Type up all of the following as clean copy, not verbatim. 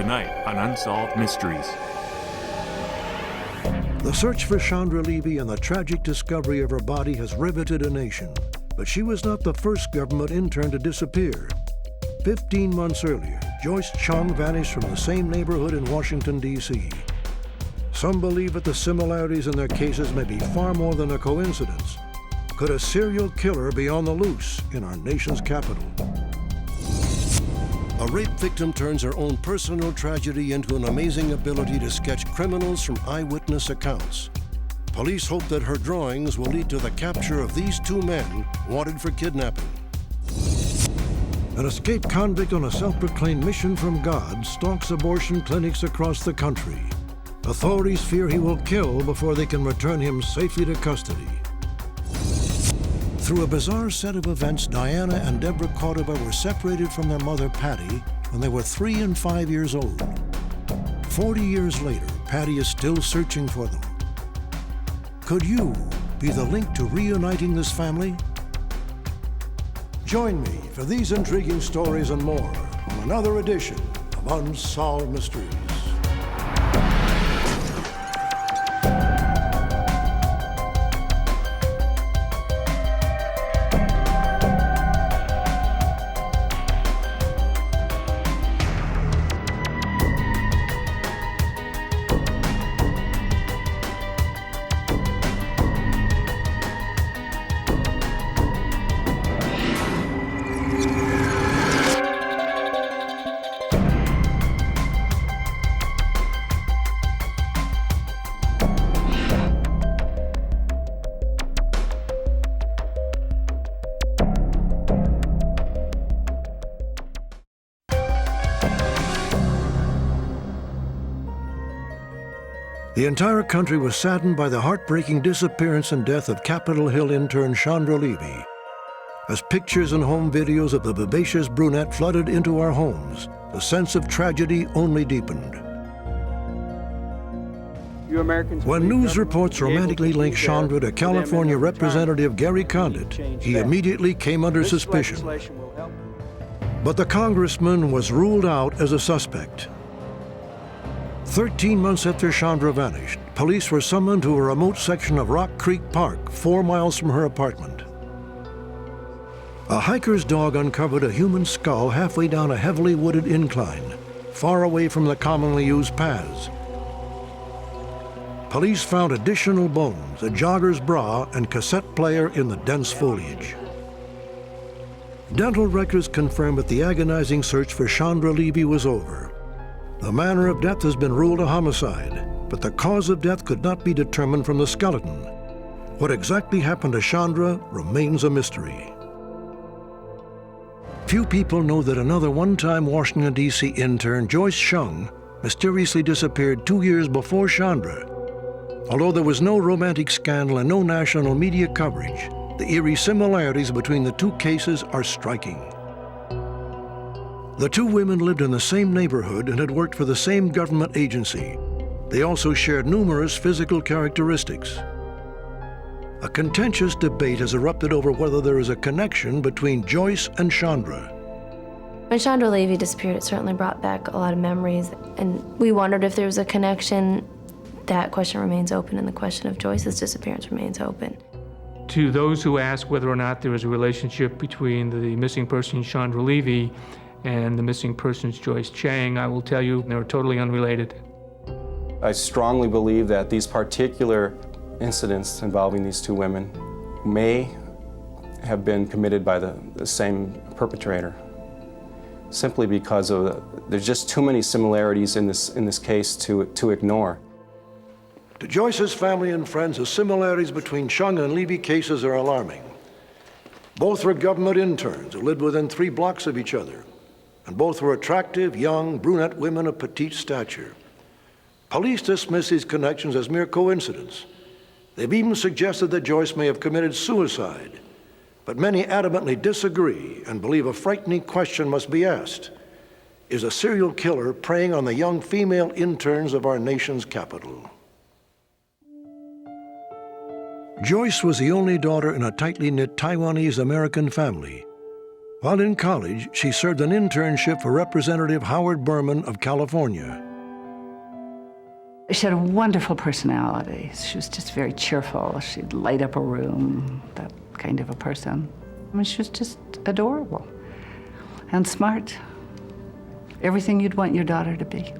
tonight on Unsolved Mysteries. The search for Chandra Levy and the tragic discovery of her body has riveted a nation. But she was not the first government intern to disappear. 15 months earlier, Joyce Chiang vanished from the same neighborhood in Washington, D.C. Some believe that the similarities in their cases may be far more than a coincidence. Could a serial killer be on the loose in our nation's capital? A rape victim turns her own personal tragedy into an amazing ability to sketch criminals from eyewitness accounts. Police hope that her drawings will lead to the capture of these two men wanted for kidnapping. An escaped convict on a self-proclaimed mission from God stalks abortion clinics across the country. Authorities fear he will kill before they can return him safely to custody. Through a bizarre set of events, Diana and Deborah Cordova were separated from their mother, Patti, when they were 3 and 5 years old. 40 years later, Patti is still searching for them. Could you be the link to reuniting this family? Join me for these intriguing stories and more on another edition of Unsolved Mysteries. The entire country was saddened by the heartbreaking disappearance and death of Capitol Hill intern Chandra Levy. As pictures and home videos of the vivacious brunette flooded into our homes, the sense of tragedy only deepened. When news reports romantically linked Chandra to California Representative Gary Condit, he immediately came under suspicion. But the congressman was ruled out as a suspect. 13 months after Chandra vanished, police were summoned to a remote section of Rock Creek Park, 4 miles from her apartment. A hiker's dog uncovered a human skull halfway down a heavily wooded incline, far away from the commonly used paths. Police found additional bones, a jogger's bra, and cassette player in the dense foliage. Dental records confirmed that the agonizing search for Chandra Levy was over. The manner of death has been ruled a homicide, but the cause of death could not be determined from the skeleton. What exactly happened to Chandra remains a mystery. Few people know that another one-time Washington, D.C. intern, Joyce Chiang, mysteriously disappeared 2 years before Chandra. Although there was no romantic scandal and no national media coverage, the eerie similarities between the two cases are striking. The two women lived in the same neighborhood and had worked for the same government agency. They also shared numerous physical characteristics. A contentious debate has erupted over whether there is a connection between Joyce and Chandra. When Chandra Levy disappeared, it certainly brought back a lot of memories, and we wondered if there was a connection. That question remains open, and the question of Joyce's disappearance remains open. To those who ask whether or not there is a relationship between the missing person Chandra Levy and the missing person's Joyce Chiang, I will tell you they're totally unrelated. I strongly believe that these particular incidents involving these two women may have been committed by the same perpetrator, simply because there's just too many similarities in this case to ignore. To Joyce's family and friends, the similarities between Chiang and Levy cases are alarming. Both were government interns who lived within 3 blocks of each other, and both were attractive, young, brunette women of petite stature. Police dismiss these connections as mere coincidence. They've even suggested that Joyce may have committed suicide, but many adamantly disagree and believe a frightening question must be asked. Is a serial killer preying on the young female interns of our nation's capital? Joyce was the only daughter in a tightly knit Taiwanese-American family. While in college, she served an internship for Representative Howard Berman of California. She had a wonderful personality. She was just very cheerful. She'd light up a room, that kind of a person. I mean, she was just adorable and smart. Everything you'd want your daughter to be.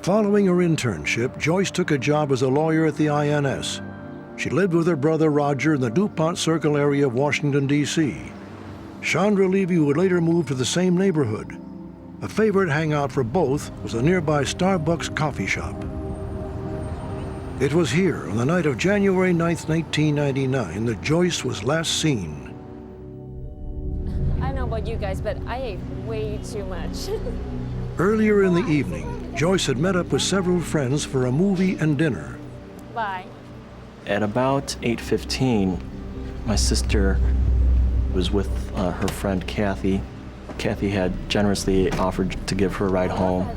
Following her internship, Joyce took a job as a lawyer at the INS. She lived with her brother Roger in the DuPont Circle area of Washington, D.C. Chandra Levy would later move to the same neighborhood. A favorite hangout for both was a nearby Starbucks coffee shop. It was here, on the night of January 9th, 1999, that Joyce was last seen. I don't know about you guys, but I ate way too much. Earlier in the evening, Joyce had met up with several friends for a movie and dinner. Bye. At about 8:15, my sister was with her friend Kathy. Kathy had generously offered to give her a ride home,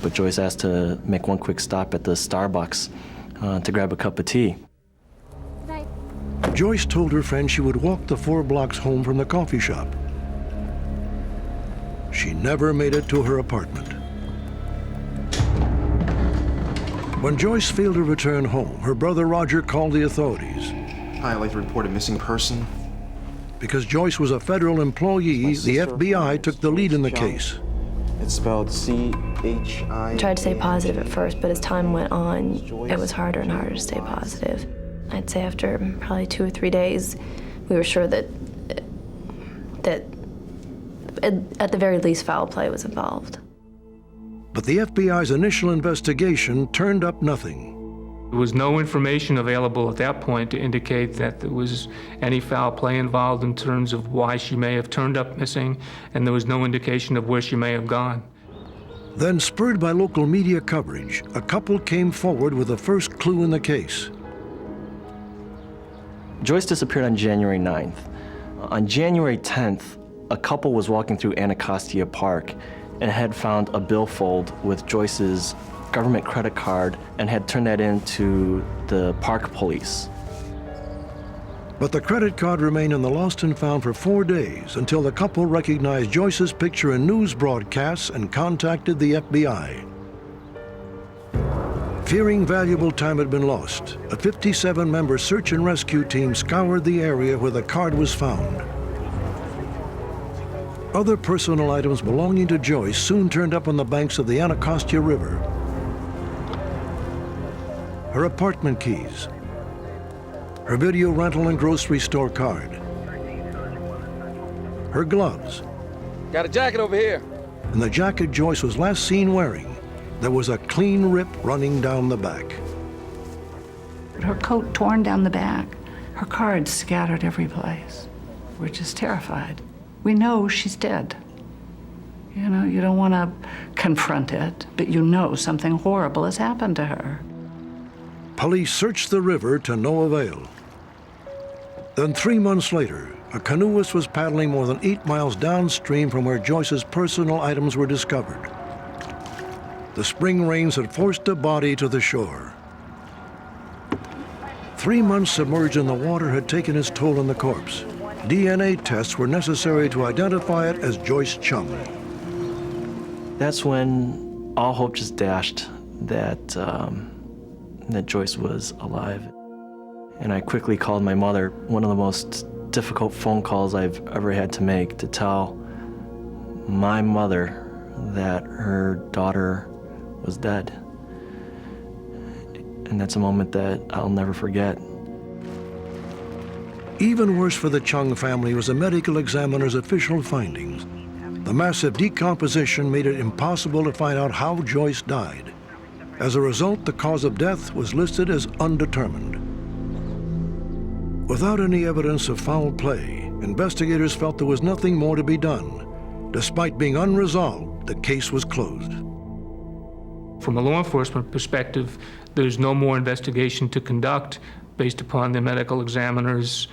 but Joyce asked to make one quick stop at the Starbucks to grab a cup of tea. Bye. Joyce told her friend she would walk the 4 blocks home from the coffee shop. She never made it to her apartment. When Joyce failed to return home, her brother Roger called the authorities. Hi, I'd like to report a missing person. Because Joyce was a federal employee, the FBI took the lead in the case. It's spelled C-H-I. I tried to stay positive at first, but as time went on, it was harder and harder to stay positive. I'd say after probably 2 or 3 days, we were sure that at the very least foul play was involved. But the FBI's initial investigation turned up nothing. There was no information available at that point to indicate that there was any foul play involved in terms of why she may have turned up missing, and there was no indication of where she may have gone. Then, spurred by local media coverage, a couple came forward with the first clue in the case. Joyce disappeared on January 9th. On January 10th, a couple was walking through Anacostia Park and had found a billfold with Joyce's government credit card and had turned that in to the park police. But the credit card remained in the lost and found for 4 days until the couple recognized Joyce's picture in news broadcasts and contacted the FBI. Fearing valuable time had been lost, a 57-member search and rescue team scoured the area where the card was found. Other personal items belonging to Joyce soon turned up on the banks of the Anacostia River. Her apartment keys, her video rental and grocery store card, her gloves. Got a jacket over here. And the jacket Joyce was last seen wearing, there was a clean rip running down the back. Her coat torn down the back, her cards scattered every place. We're just terrified. We know she's dead. You know, you don't want to confront it, but you know something horrible has happened to her. Police searched the river to no avail. Then 3 months later, a canoeist was paddling more than 8 miles downstream from where Joyce's personal items were discovered. The spring rains had forced a body to the shore. 3 months submerged in the water had taken its toll on the corpse. DNA tests were necessary to identify it as Joyce Chiang. That's when all hope just dashed that Joyce was alive. And I quickly called my mother, one of the most difficult phone calls I've ever had to make, to tell my mother that her daughter was dead. And that's a moment that I'll never forget. Even worse for the Chiang family was the medical examiner's official findings. The massive decomposition made it impossible to find out how Joyce died. As a result, the cause of death was listed as undetermined. Without any evidence of foul play, investigators felt there was nothing more to be done. Despite being unresolved, the case was closed. From a law enforcement perspective, there's no more investigation to conduct based upon the medical examiner's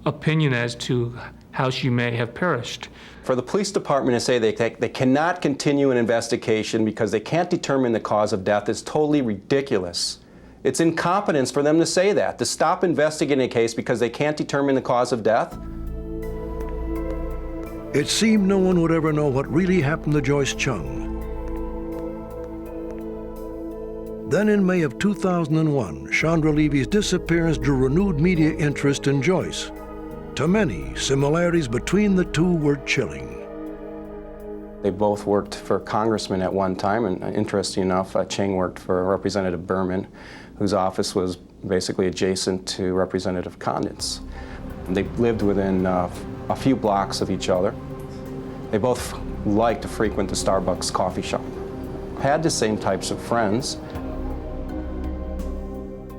opinion as to how she may have perished. For the police department to say they cannot continue an investigation because they can't determine the cause of death is totally ridiculous. It's incompetence for them to say that, to stop investigating a case because they can't determine the cause of death. It seemed no one would ever know what really happened to Joyce Chiang. Then in May of 2001, Chandra Levy's disappearance drew renewed media interest in Joyce. To many, similarities between the two were chilling. They both worked for congressmen at one time, and interesting enough, Chiang worked for Representative Berman, whose office was basically adjacent to Representative Condit's. They lived within a few blocks of each other. They both liked to frequent the Starbucks coffee shop, had the same types of friends.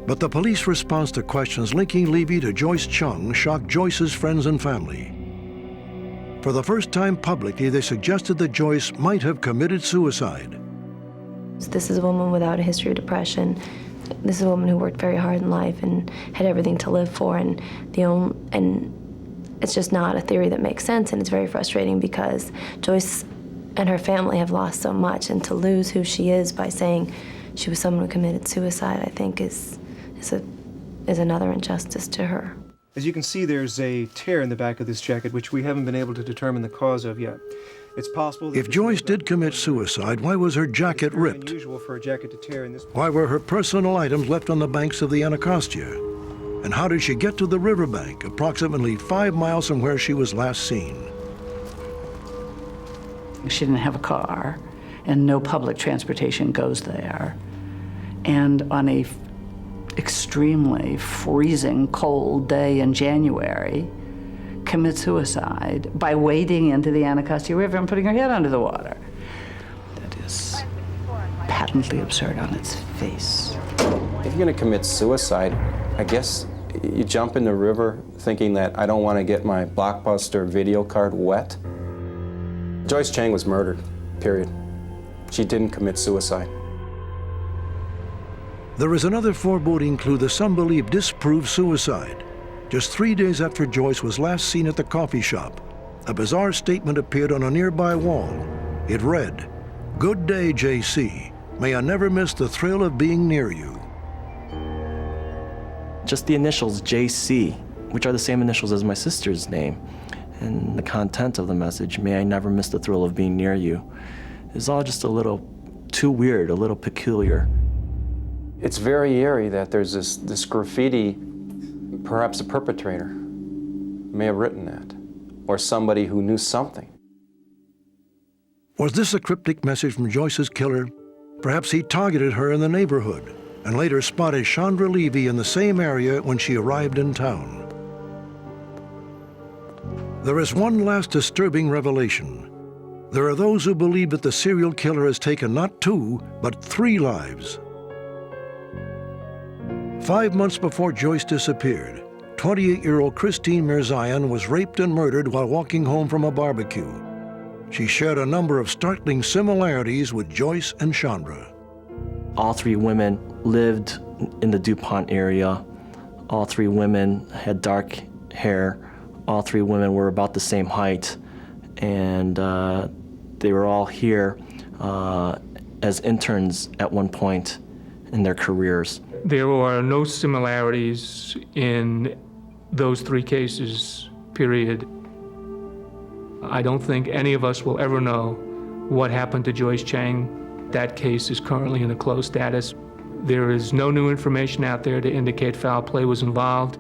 But the police response to questions linking Levy to Joyce Chiang shocked Joyce's friends and family. For the first time publicly, they suggested that Joyce might have committed suicide. This is a woman without a history of depression. This is a woman who worked very hard in life and had everything to live for, and it's just not a theory that makes sense, and it's very frustrating because Joyce and her family have lost so much, and to lose who she is by saying she was someone who committed suicide, I think is another injustice to her. As you can see, there's a tear in the back of this jacket, which we haven't been able to determine the cause of yet. It's possible that If Joyce did commit suicide, why was her jacket ripped? Unusual for a jacket to tear in this. Why were her personal items left on the banks of the Anacostia? And how did she get to the riverbank, approximately 5 miles from where she was last seen? She didn't have a car, and no public transportation goes there. And on a extremely freezing cold day in January, commit suicide by wading into the Anacostia River and putting her head under the water. That is patently absurd on its face. If you're going to commit suicide, I guess you jump in the river thinking that I don't want to get my Blockbuster video card wet. Joyce Chiang was murdered, period. She didn't commit suicide. There is another foreboding clue that some believe disproved suicide. Just 3 days after Joyce was last seen at the coffee shop, a bizarre statement appeared on a nearby wall. It read, "Good day, JC. May I never miss the thrill of being near you." Just the initials JC, which are the same initials as my sister's name, and the content of the message, "May I never miss the thrill of being near you," is all just a little too weird, a little peculiar. It's very eerie that there's this graffiti. Perhaps the perpetrator may have written that, or somebody who knew something. Was this a cryptic message from Joyce's killer? Perhaps he targeted her in the neighborhood and later spotted Chandra Levy in the same area when she arrived in town. There is one last disturbing revelation. There are those who believe that the serial killer has taken not 2, but 3 lives. 5 months before Joyce disappeared, 28-year-old Christine Mirzayan was raped and murdered while walking home from a barbecue. She shared a number of startling similarities with Joyce and Chandra. All 3 women lived in the DuPont area. All 3 women had dark hair. All 3 women were about the same height. And they were all here as interns at one point in their careers. There are no similarities in those 3 cases, period. I don't think any of us will ever know what happened to Joyce Chiang. That case is currently in a closed status. There is no new information out there to indicate foul play was involved.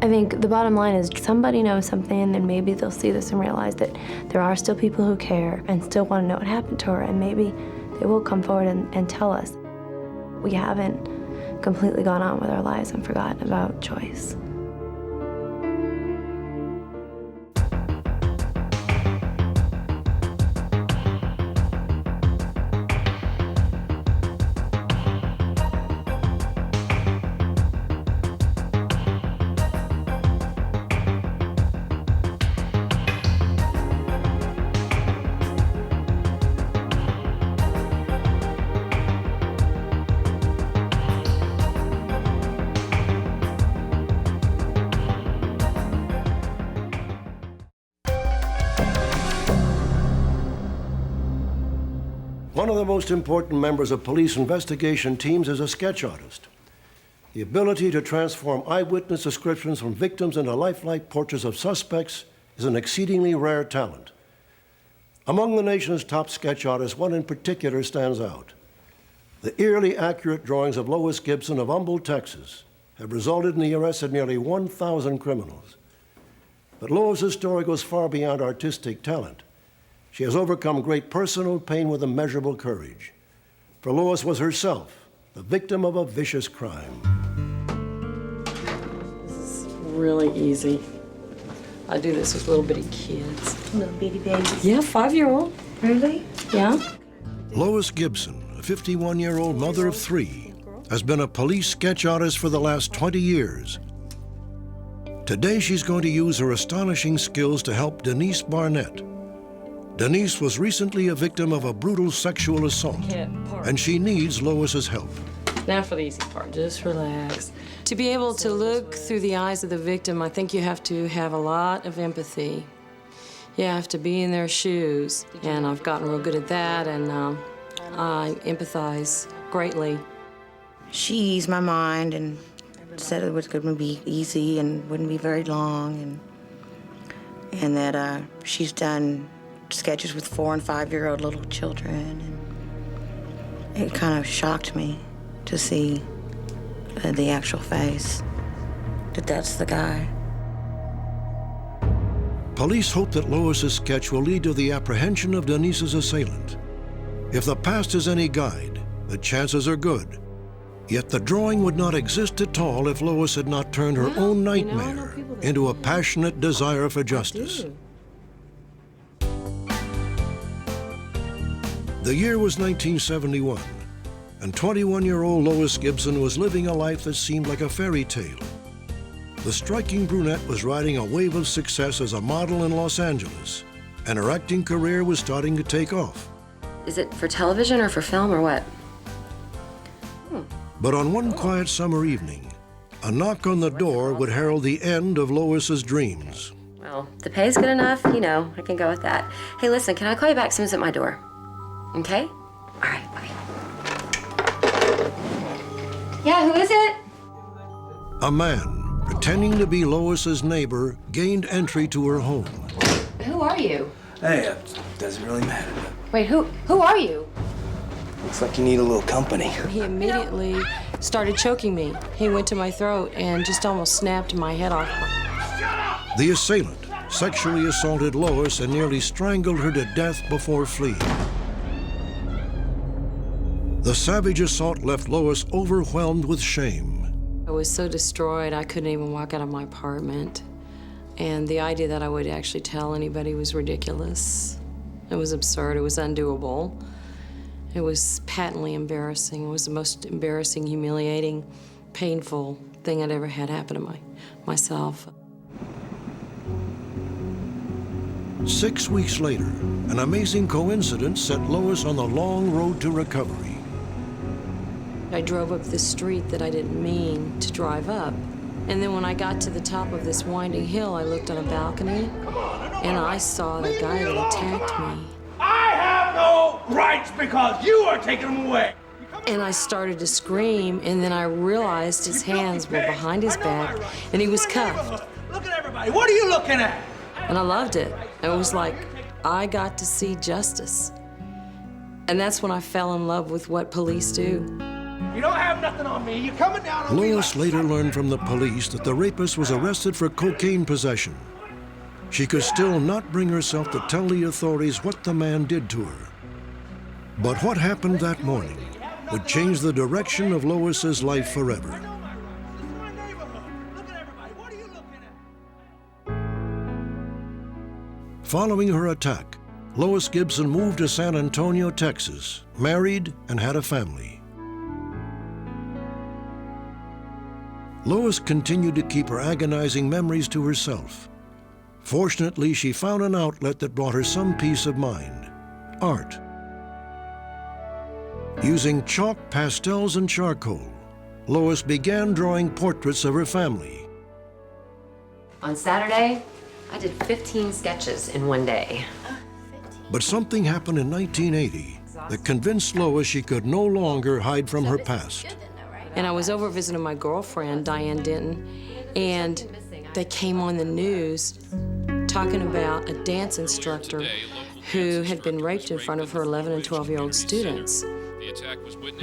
I think the bottom line is somebody knows something, and then maybe they'll see this and realize that there are still people who care and still want to know what happened to her, and maybe they will come forward and tell us. We haven't completely gone on with our lives and forgotten about Joyce. One of the most important members of police investigation teams is a sketch artist. The ability to transform eyewitness descriptions from victims into lifelike portraits of suspects is an exceedingly rare talent. Among the nation's top sketch artists, one in particular stands out. The eerily accurate drawings of Lois Gibson of Humboldt, Texas, have resulted in the arrest of nearly 1,000 criminals. But Lois's story goes far beyond artistic talent. She has overcome great personal pain with immeasurable courage. For Lois was herself the victim of a vicious crime. This is really easy. I do this with little bitty kids. Little bitty babies. Yeah, 5-year-old. Really? Yeah. Lois Gibson, a 51-year-old mother of 3, has been a police sketch artist for the last 20 years. Today, she's going to use her astonishing skills to help Denise Barnett. Denise was recently a victim of a brutal sexual assault, and she needs Lois's help. Now for the easy part, just relax. To be able to look through the eyes of the victim, I think you have to have a lot of empathy. You have to be in their shoes, and I've gotten real good at that, and I empathize greatly. She eased my mind and said it was going to be easy and wouldn't be very long, and that she's done sketches with 4- and 5-year-old little children, and it kind of shocked me to see the actual face, that's the guy. Police hope that Lois's sketch will lead to the apprehension of Denise's assailant. If the past is any guide, the chances are good. Yet the drawing would not exist at all if Lois had not turned her own nightmare into a passionate desire for justice. The year was 1971, and 21-year-old Lois Gibson was living a life that seemed like a fairy tale. The striking brunette was riding a wave of success as a model in Los Angeles, and her acting career was starting to take off. Is it for television or for film or what? But on one quiet summer evening, a knock on the door would herald the end of Lois's dreams. Well, the pay's good enough, you know, I can go with that. Hey, listen, can I call you back as soon as at my door? Okay? All right, bye. Yeah, who is it? A man, pretending to be Lois's neighbor, gained entry to her home. Who are you? Hey, it doesn't really matter. Wait, who are you? Looks like you need a little company. He immediately started choking me. He went to my throat and just almost snapped my head off. The assailant sexually assaulted Lois and nearly strangled her to death before fleeing. The savage assault left Lois overwhelmed with shame. I was so destroyed, I couldn't even walk out of my apartment. And the idea that I would actually tell anybody was ridiculous. It was absurd, it was undoable. It was patently embarrassing. It was the most embarrassing, humiliating, painful thing I'd ever had happen to myself. 6 weeks later, an amazing coincidence set Lois on the long road to recovery. I drove up this street that I didn't mean to drive up. And then when I got to the top of this winding hill, I looked on a balcony, and I saw the guy that attacked me. I have no rights because you are taking them away. And I started to scream, and then I realized his hands were behind his back, and he was cuffed. Look at everybody. What are you looking at? And I loved it. It was like I got to see justice. And that's when I fell in love with what police do. You don't have nothing on me. You're coming down on me. Lois later learned from the police that the rapist was arrested for cocaine possession. She could still not bring herself to tell the authorities what the man did to her. But what happened that morning would change the direction of Lois's life forever. Following her attack, Lois Gibson moved to San Antonio, Texas, married and had a family. Lois continued to keep her agonizing memories to herself. Fortunately, she found an outlet that brought her some peace of mind: art. Using chalk, pastels, and charcoal, Lois began drawing portraits of her family. On Saturday, I did 15 sketches in one day. But something happened in 1980 that convinced Lois she could no longer hide from her past. And I was over visiting my girlfriend, Diane Denton, and they came on the news talking about a dance instructor who had been raped in front of her 11 and 12-year-old students.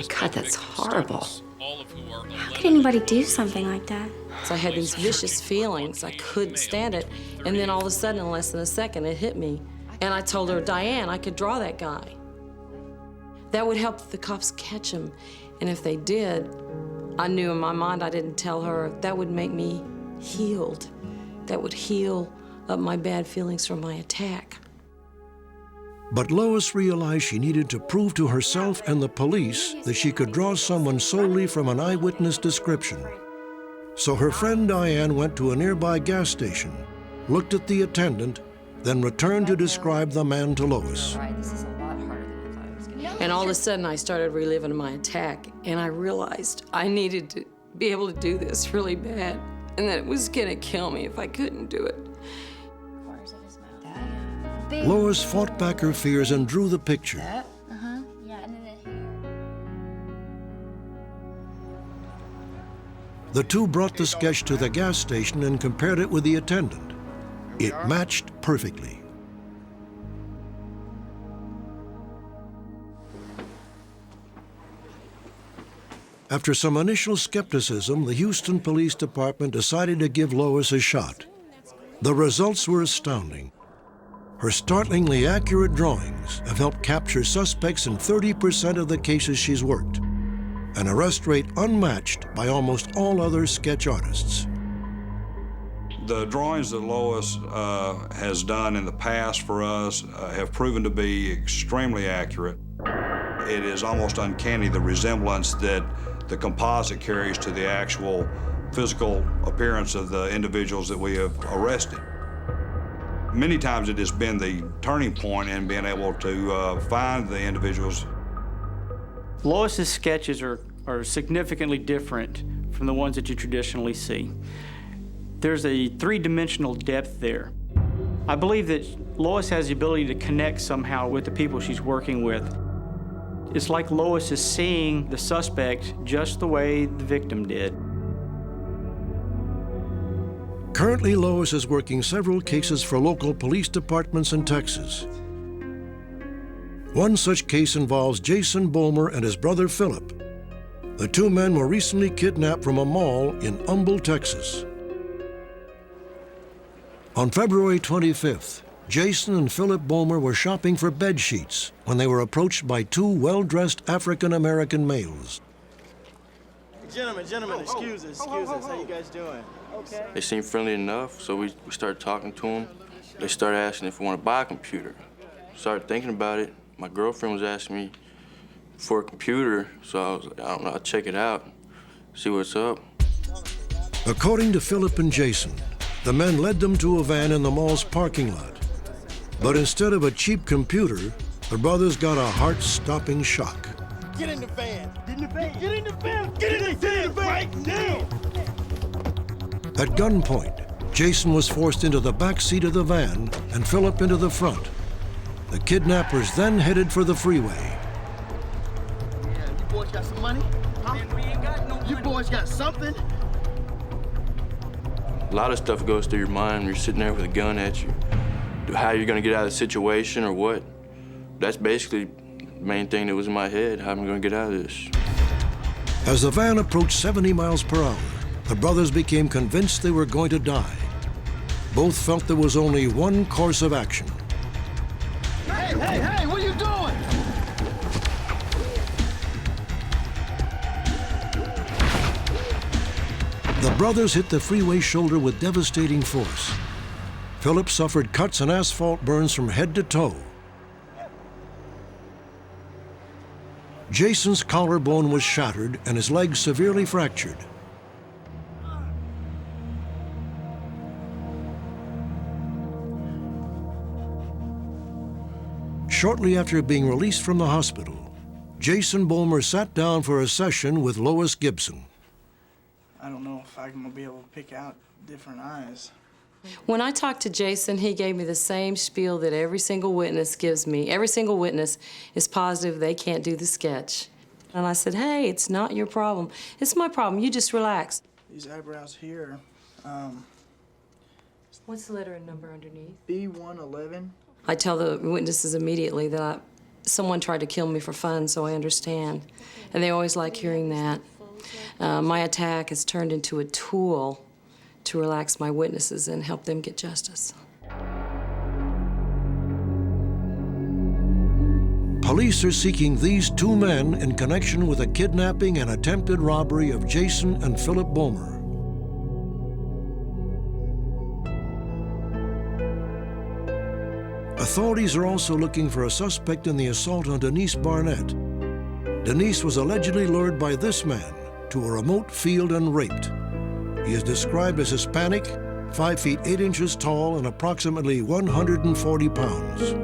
God, that's horrible. How could anybody do something like that? So I had these vicious feelings. I couldn't stand it. And then all of a sudden, in less than a second, it hit me. And I told her, Diane, I could draw that guy. That would help the cops catch him. And if they did, I knew in my mind, I didn't tell her, that would make me healed. That would heal up my bad feelings from my attack. But Lois realized she needed to prove to herself and the police that she could draw someone solely from an eyewitness description. So her friend Diane went to a nearby gas station, looked at the attendant, then returned to describe the man to Lois. And all of a sudden, I started reliving my attack, and I realized I needed to be able to do this really bad, and that it was gonna kill me if I couldn't do it. Lois fought back her fears and drew the picture. The two brought the sketch to the gas station and compared it with the attendant. It matched perfectly. After some initial skepticism, the Houston Police Department decided to give Lois a shot. The results were astounding. Her startlingly accurate drawings have helped capture suspects in 30% of the cases she's worked, an arrest rate unmatched by almost all other sketch artists. The drawings that Lois has done in the past for us have proven to be extremely accurate. It is almost uncanny, the resemblance that the composite carries to the actual physical appearance of the individuals that we have arrested. Many times it has been the turning point in being able to find the individuals. Lois's sketches are significantly different from the ones that you traditionally see. There's a three-dimensional depth there. I believe that Lois has the ability to connect somehow with the people she's working with. It's like Lois is seeing the suspect just the way the victim did. Currently, Lois is working several cases for local police departments in Texas. One such case involves Jason Bomer and his brother Phillip. The two men were recently kidnapped from a mall in Humble, Texas. On February 25th, Jason and Phillip Bomer were shopping for bed sheets when they were approached by two well-dressed African-American males. Gentlemen, excuse us. How you guys doing? Okay. They seemed friendly enough, so we started talking to them. They started asking if we want to buy a computer. Started thinking about it. My girlfriend was asking me for a computer, so I was like, I don't know, I'll check it out, see what's up. According to Phillip and Jason, the men led them to a van in the mall's parking lot. But instead of a cheap computer, the brothers got a heart-stopping shock. Get in the van! Get in the van! Get in the van! Get in the van right now! At gunpoint, Jason was forced into the back seat of the van and Phillip into the front. The kidnappers then headed for the freeway. Yeah, you boys got some money? Huh? We ain't got no money. You boys got something? A lot of stuff goes through your mind when you're sitting there with a gun at you. How you're gonna get out of the situation or what? That's basically the main thing that was in my head, how am I gonna get out of this? As the van approached 70 miles per hour, the brothers became convinced they were going to die. Both felt there was only one course of action. Hey, what are you doing? The brothers hit the freeway shoulder with devastating force. Phillip suffered cuts and asphalt burns from head to toe. Jason's collarbone was shattered and his leg severely fractured. Shortly after being released from the hospital, Jason Bomer sat down for a session with Lois Gibson. I don't know if I'm gonna be able to pick out different eyes. When I talked to Jason, he gave me the same spiel that every single witness gives me. Every single witness is positive they can't do the sketch. And I said, hey, it's not your problem. It's my problem. You just relax. These eyebrows here, What's the letter and number underneath? B111. I tell the witnesses immediately that someone tried to kill me for fun, so I understand. And they always like hearing that. My attack has turned into a tool to relax my witnesses and help them get justice. Police are seeking these two men in connection with a kidnapping and attempted robbery of Jason and Phillip Bomer. Authorities are also looking for a suspect in the assault on Denise Barnett. Denise was allegedly lured by this man to a remote field and raped. He is described as Hispanic, 5 feet 8 inches tall, and approximately 140 pounds.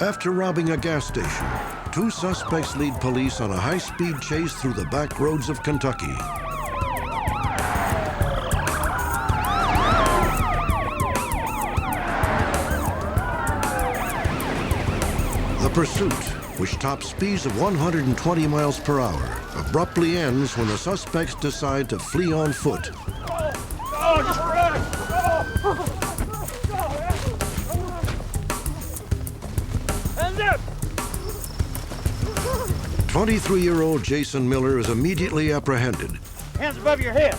After robbing a gas station, two suspects lead police on a high-speed chase through the back roads of Kentucky. The pursuit, which tops speeds of 120 miles per hour, abruptly ends when the suspects decide to flee on foot. Oh, just run! 23-year-old Jason Miller is immediately apprehended. Hands above your head.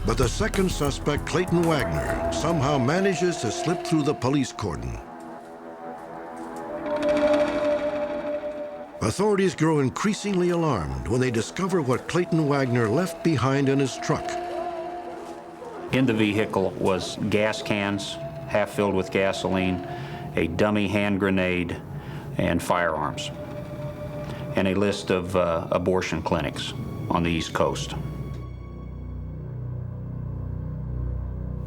But the second suspect, Clayton Wagner, somehow manages to slip through the police cordon. Authorities grow increasingly alarmed when they discover what Clayton Wagner left behind in his truck. In the vehicle was gas cans, half filled with gasoline, a dummy hand grenade, and firearms, and a list of abortion clinics on the East Coast.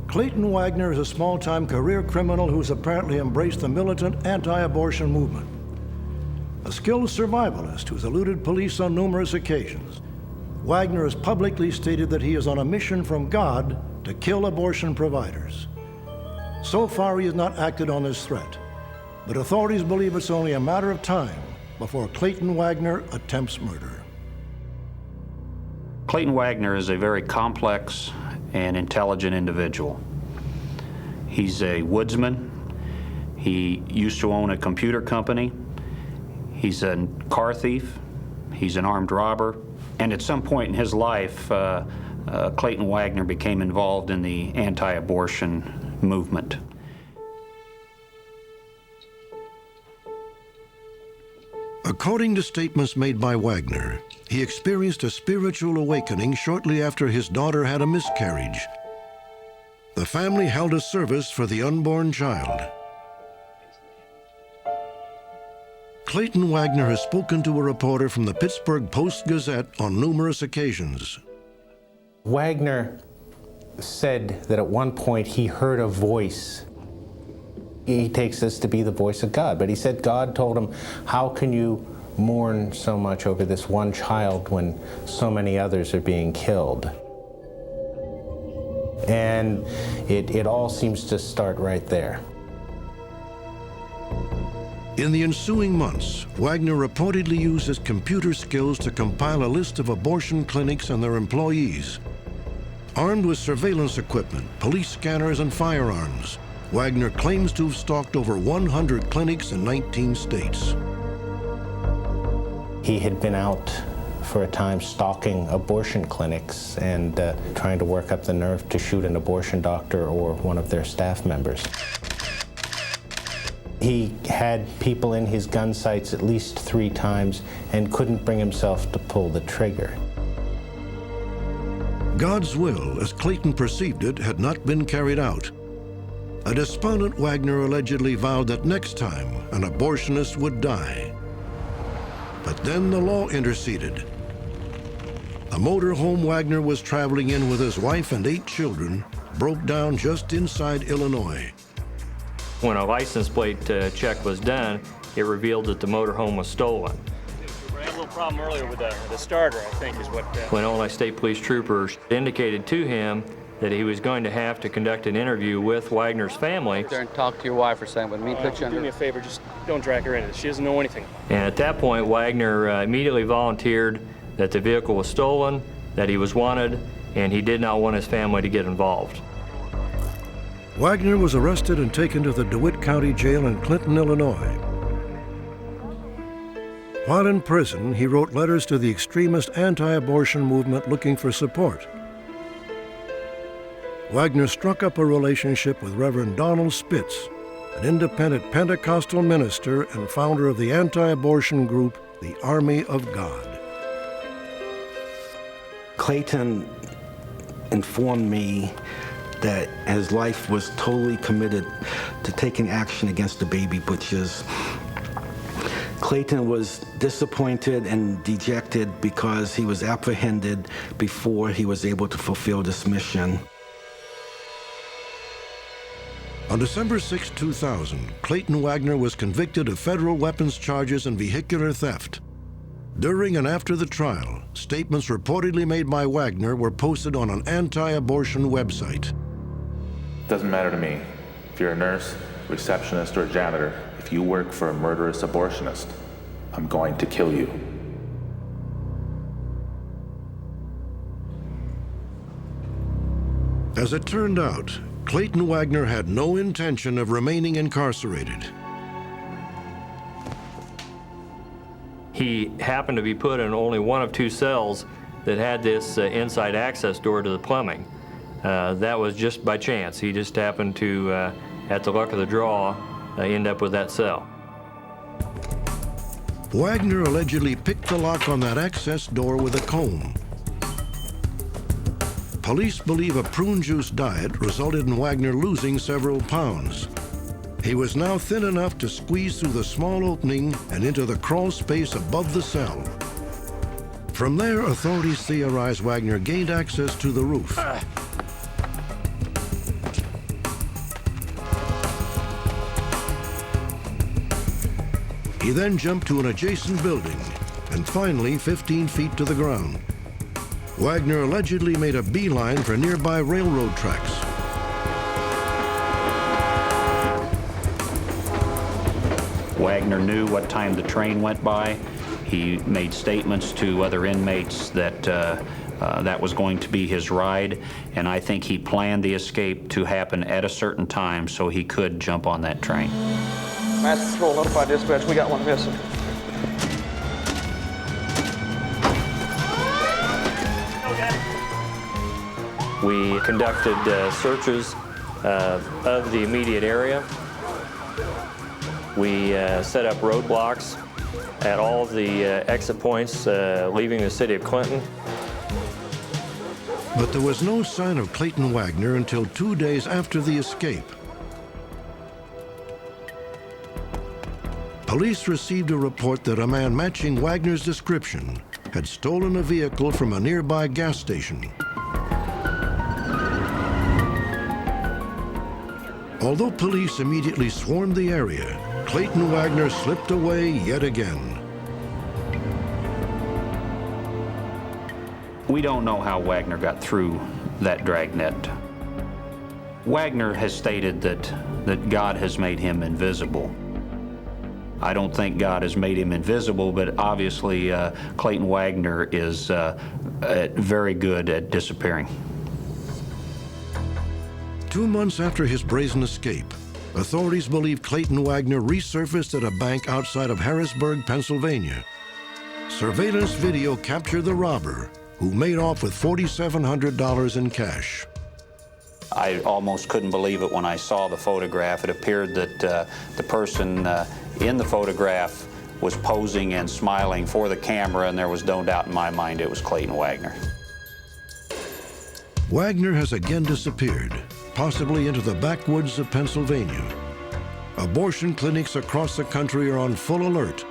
Clayton Wagner is a small-time career criminal who's apparently embraced the militant anti-abortion movement. A skilled survivalist who's eluded police on numerous occasions, Wagner has publicly stated that he is on a mission from God to kill abortion providers. So far, he has not acted on this threat, but authorities believe it's only a matter of time before Clayton Wagner attempts murder. Clayton Wagner is a very complex and intelligent individual. He's a woodsman. He used to own a computer company. He's a car thief. He's an armed robber. And at some point in his life, Clayton Wagner became involved in the anti-abortion movement. According to statements made by Wagner, he experienced a spiritual awakening shortly after his daughter had a miscarriage. The family held a service for the unborn child. Clayton Wagner has spoken to a reporter from the Pittsburgh Post-Gazette on numerous occasions. Wagner said that at one point he heard a voice. He takes this to be the voice of God, but he said God told him, how can you mourn so much over this one child when so many others are being killed? And it all seems to start right there. In the ensuing months, Wagner reportedly used his computer skills to compile a list of abortion clinics and their employees. Armed with surveillance equipment, police scanners, and firearms, Wagner claims to have stalked over 100 clinics in 19 states. He had been out for a time stalking abortion clinics and trying to work up the nerve to shoot an abortion doctor or one of their staff members. He had people in his gun sights at least 3 times and couldn't bring himself to pull the trigger. God's will, as Clayton perceived it, had not been carried out. A despondent Wagner allegedly vowed that next time an abortionist would die. But then the law interceded. The motorhome Wagner was traveling in with his wife and 8 children broke down just inside Illinois. When a license plate check was done, it revealed that the motorhome was stolen. We had a little problem earlier with the starter, I think is what... When Illinois State Police troopers indicated to him that he was going to have to conduct an interview with Wagner's family. There and talk to your wife for a second with me. Put you under. Do me a favor, just don't drag her into this. She doesn't know anything. And at that point, Wagner immediately volunteered that the vehicle was stolen, that he was wanted, and he did not want his family to get involved. Wagner was arrested and taken to the DeWitt County Jail in Clinton, Illinois. While in prison, he wrote letters to the extremist anti-abortion movement looking for support. Wagner struck up a relationship with Reverend Donald Spitz, an independent Pentecostal minister and founder of the anti-abortion group, the Army of God. Clayton informed me that his life was totally committed to taking action against the baby butchers. Clayton was disappointed and dejected because he was apprehended before he was able to fulfill this mission. On December 6, 2000, Clayton Wagner was convicted of federal weapons charges and vehicular theft. During and after the trial, statements reportedly made by Wagner were posted on an anti-abortion website. Doesn't matter to me if you're a nurse, receptionist, or janitor. If you work for a murderous abortionist, I'm going to kill you. As it turned out, Clayton Wagner had no intention of remaining incarcerated. He happened to be put in only one of two cells that had this inside access door to the plumbing. That was just by chance. He just happened to, at the luck of the draw, end up with that cell. Wagner allegedly picked the lock on that access door with a comb. Police believe a prune juice diet resulted in Wagner losing several pounds. He was now thin enough to squeeze through the small opening and into the crawl space above the cell. From there, authorities theorize Wagner gained access to the roof. He then jumped to an adjacent building and finally 15 feet to the ground. Wagner allegedly made a beeline for nearby railroad tracks. Wagner knew what time the train went by. He made statements to other inmates that that was going to be his ride, and I think he planned the escape to happen at a certain time so he could jump on that train. Master Patrol, notify dispatch. We got one missing. We conducted searches of the immediate area. We set up roadblocks at all of the exit points leaving the city of Clinton. But there was no sign of Clayton Wagner until 2 days after the escape. Police received a report that a man matching Wagner's description had stolen a vehicle from a nearby gas station. Although police immediately swarmed the area, Clayton Wagner slipped away yet again. We don't know how Wagner got through that dragnet. Wagner has stated that God has made him invisible. I don't think God has made him invisible, but obviously Clayton Wagner is very good at disappearing. 2 months after his brazen escape, authorities believe Clayton Wagner resurfaced at a bank outside of Harrisburg, Pennsylvania. Surveillance video captured the robber, who made off with $4,700 in cash. I almost couldn't believe it when I saw the photograph. It appeared that the person in the photograph was posing and smiling for the camera, and there was no doubt in my mind it was Clayton Wagner. Wagner has again disappeared, possibly into the backwoods of Pennsylvania. Abortion clinics across the country are on full alert,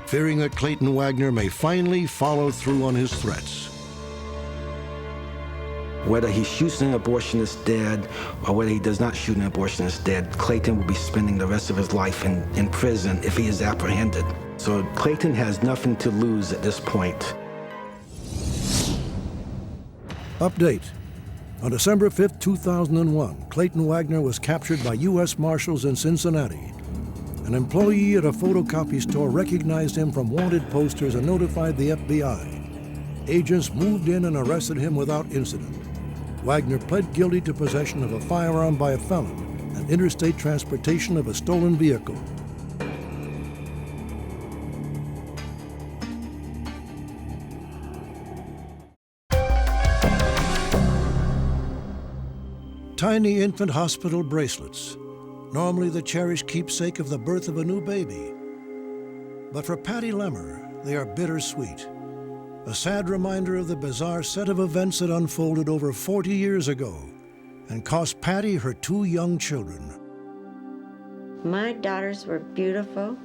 fearing that Clayton Wagner may finally follow through on his threats. Whether he shoots an abortionist dead or whether he does not shoot an abortionist dead, Clayton will be spending the rest of his life in prison if he is apprehended. So Clayton has nothing to lose at this point. Update. On December 5, 2001, Clayton Wagner was captured by U.S. Marshals in Cincinnati. An employee at a photocopy store recognized him from wanted posters and notified the FBI. Agents moved in and arrested him without incident. Wagner pled guilty to possession of a firearm by a felon and interstate transportation of a stolen vehicle. Tiny infant hospital bracelets, normally the cherished keepsake of the birth of a new baby. But for Patti Lemmer, they are bittersweet. A sad reminder of the bizarre set of events that unfolded over 40 years ago and cost Patti her 2 young children. My daughters were beautiful,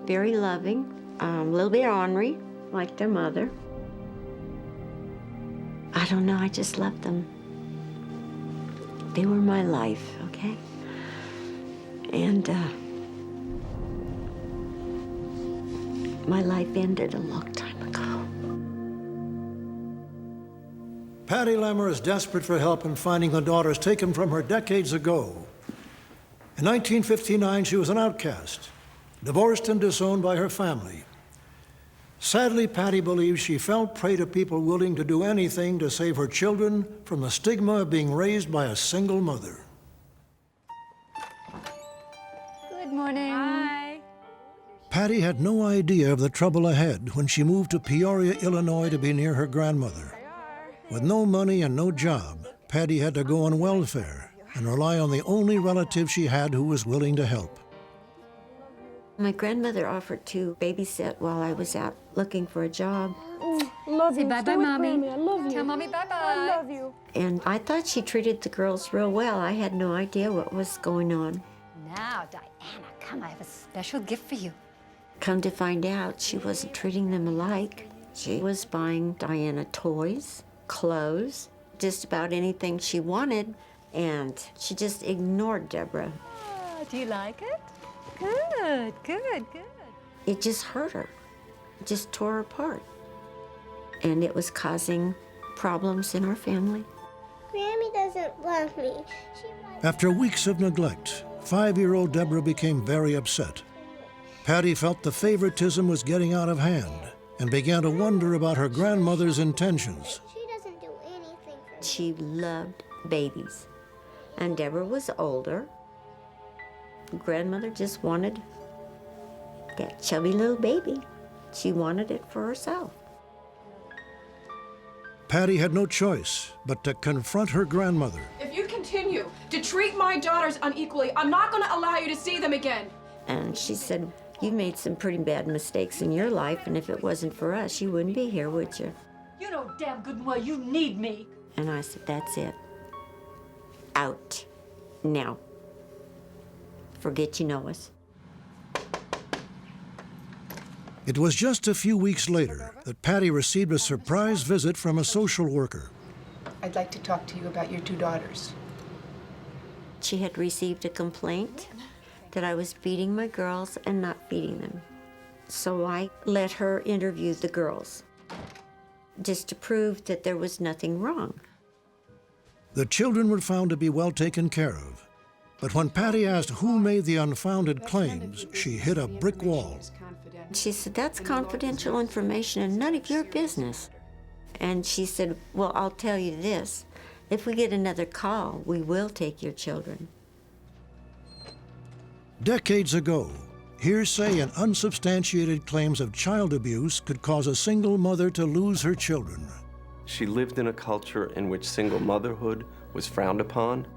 very loving, a little bit ornery, like their mother. I don't know, I just loved them. They were my life, okay? And my life ended a long time ago. Patti Lemmer is desperate for help in finding the daughters taken from her decades ago. In 1959, she was an outcast, divorced and disowned by her family. Sadly, Patti believes she fell prey to people willing to do anything to save her children from the stigma of being raised by a single mother. Good morning. Hi. Patti had no idea of the trouble ahead when she moved to Peoria, Illinois to be near her grandmother. With no money and no job, Patti had to go on welfare and rely on the only relative she had who was willing to help. My grandmother offered to babysit while I was out looking for a job. Love you. Say bye-bye, Mommy. Grammy. I love you. Tell Mommy bye-bye. I love you. And I thought she treated the girls real well. I had no idea what was going on. Now, Diana, come, I have a special gift for you. Come to find out, she wasn't treating them alike. She was buying Diana toys, clothes, just about anything she wanted, and she just ignored Deborah. Do you like it? Good, good, good. It just hurt her. It just tore her apart. And it was causing problems in our family. Grammy doesn't love me. After weeks of neglect, 5-year-old Deborah became very upset. Patti felt the favoritism was getting out of hand and began to wonder about her grandmother's intentions. She doesn't do anything for me. She loved babies. And Deborah was older. Grandmother just wanted that chubby little baby. She wanted it for herself. Patti had no choice but to confront her grandmother. If you continue to treat my daughters unequally, I'm not going to allow you to see them again. And she said, you made some pretty bad mistakes in your life, and if it wasn't for us, you wouldn't be here, would you? You know damn good and well you need me. And I said, that's it. Out. Now. Forget you know us. It was just a few weeks later that Patti received a surprise visit from a social worker. I'd like to talk to you about your 2 daughters. She had received a complaint that I was beating my girls and not feeding them. So I let her interview the girls, just to prove that there was nothing wrong. The children were found to be well taken care of. But when Patti asked who made the unfounded claims, she hit a brick wall. She said, that's confidential information and none of your business. And she said, well, I'll tell you this. If we get another call, we will take your children. Decades ago, hearsay and unsubstantiated claims of child abuse could cause a single mother to lose her children. She lived in a culture in which single motherhood was frowned upon.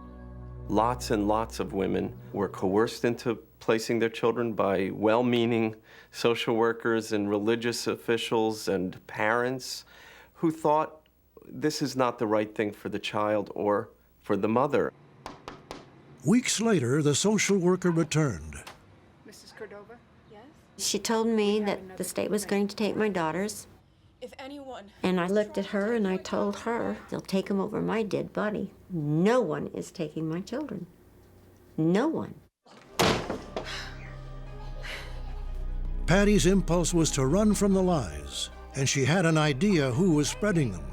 Lots and lots of women were coerced into placing their children by well-meaning social workers and religious officials and parents who thought this is not the right thing for the child or for the mother. Weeks later, the social worker returned. Mrs. Cordova? Yes? She told me that the state was going to take my daughters. If anyone... And I looked at her and I told her, they'll take them over my dead body. No one is taking my children. No one. Patti's impulse was to run from the lies, and she had an idea who was spreading them.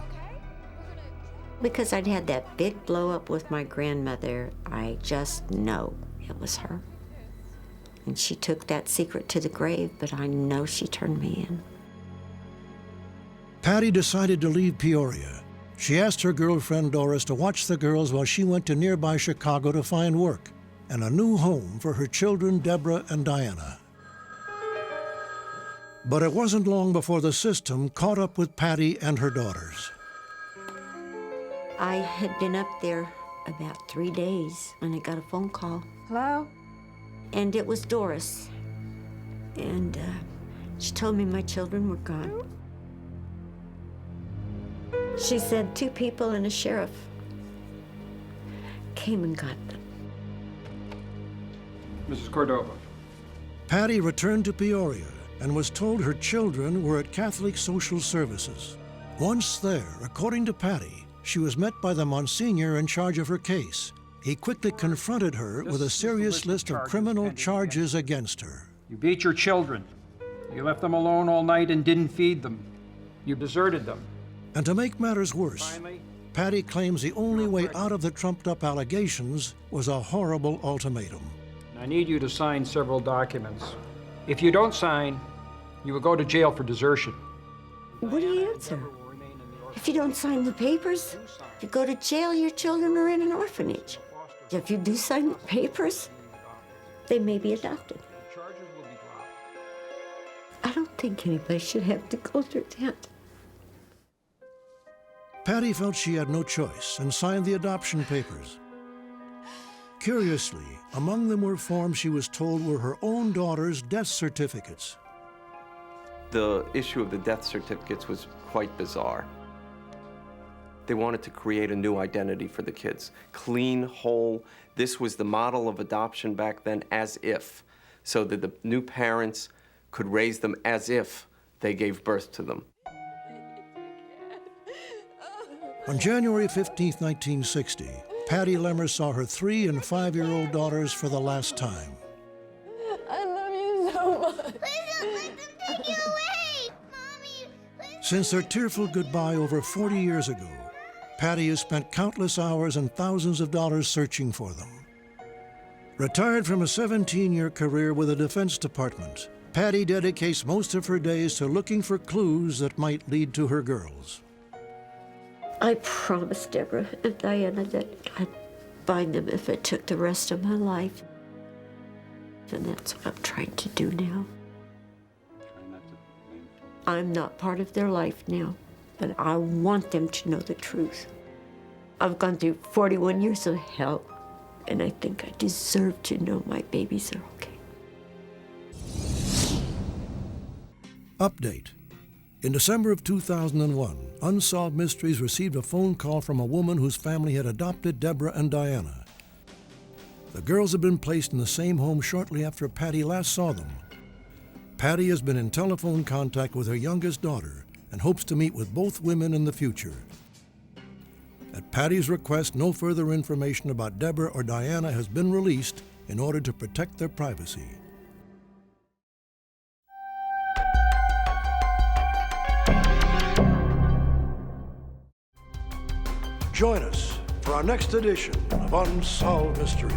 Because I'd had that big blow up with my grandmother, I just know it was her. And she took that secret to the grave, but I know she turned me in. Patti decided to leave Peoria. She asked her girlfriend Doris to watch the girls while she went to nearby Chicago to find work and a new home for her children, Deborah and Diana. But it wasn't long before the system caught up with Patti and her daughters. I had been up there about 3 days when I got a phone call. Hello? And it was Doris. And she told me my children were gone. She said 2 people and a sheriff came and got them. Mrs. Cordova. Patti returned to Peoria and was told her children were at Catholic Social Services. Once there, according to Patti, she was met by the Monsignor in charge of her case. He quickly confronted her with a serious list of criminal charges against her. You beat your children. You left them alone all night and didn't feed them. You deserted them. And to make matters worse, Patti claims the only way out of the trumped-up allegations was a horrible ultimatum. I need you to sign several documents. If you don't sign, you will go to jail for desertion. What do you answer? If you don't sign the papers, you go to jail, your children are in an orphanage. If you do sign the papers, they may be adopted. I don't think anybody should have to go through that. Patti felt she had no choice and signed the adoption papers. Curiously, among them were forms she was told were her own daughter's death certificates. The issue of the death certificates was quite bizarre. They wanted to create a new identity for the kids. Clean, whole. This was the model of adoption back then, as if, so that the new parents could raise them as if they gave birth to them. On January 15, 1960, Patti Lemmer saw her 3- and 5-year-old daughters for the last time. I love you so much. Please don't let them take you away! Mommy, please. Since their tearful goodbye over 40 years ago, Patti has spent countless hours and thousands of dollars searching for them. Retired from a 17-year career with the Defense Department, Patti dedicates most of her days to looking for clues that might lead to her girls. I promised Deborah and Diana that I'd find them if it took the rest of my life. And that's what I'm trying to do now. I'm not part of their life now, but I want them to know the truth. I've gone through 41 years of hell, and I think I deserve to know my babies are okay. Update. In December of 2001, Unsolved Mysteries received a phone call from a woman whose family had adopted Deborah and Diana. The girls had been placed in the same home shortly after Patti last saw them. Patti has been in telephone contact with her youngest daughter and hopes to meet with both women in the future. At Patti's request, no further information about Deborah or Diana has been released in order to protect their privacy. Join us for our next edition of Unsolved Mysteries.